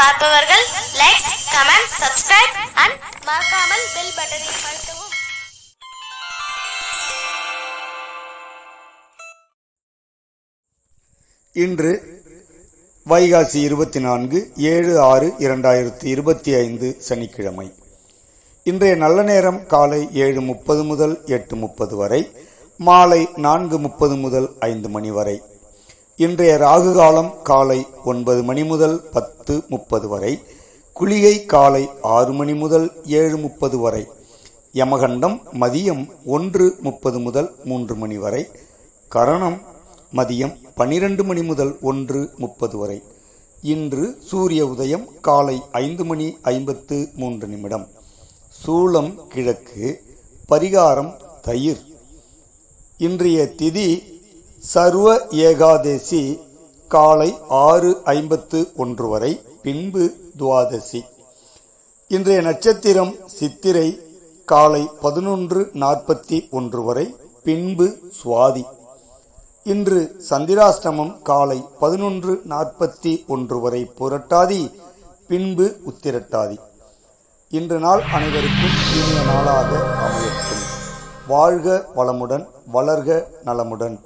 பார்ப்பவர்கள் like, comment, subscribe and மறக்காமல் bell பட்டனை அழுத்தவும். இன்று வைகாசி 24 7/6/2025 சனிக்கிழமை. இன்றைய நல்ல நேரம் காலை 7:30 முதல் 8:30 வரை, மாலை 4:30 முதல் 5 மணி வரை. இன்றைய ராகு காலம் காலை 9 மணி முதல் 10:30 வரை, குளிகை காலை 6 மணி முதல் 7:30 வரை, யமகண்டம் மதியம் 1:30 முதல் 3 மணி வரை, கரணம் மதியம் 12 மணி முதல் 1:30 வரை. இன்று சூரிய உதயம் காலை 5:53. சூலம் கிழக்கு, பரிகாரம் தயிர். இன்றைய திதி சர்வ ஏகாதேசி காலை 6:51 வரை, பின்பு துவாதசி. இன்றைய நட்சத்திரம் சித்திரை காலை 11:41 வரை, பின்பு சுவாதி. இன்று சந்திராஷ்டமம் காலை 11:41 வரை புரட்டாதி, பின்பு உத்திரட்டாதி. இன்று நாள் அனைவருக்கும் இனிய நாளாக அமையட்டும். வாழ்க வளமுடன், வளர்க நலமுடன்.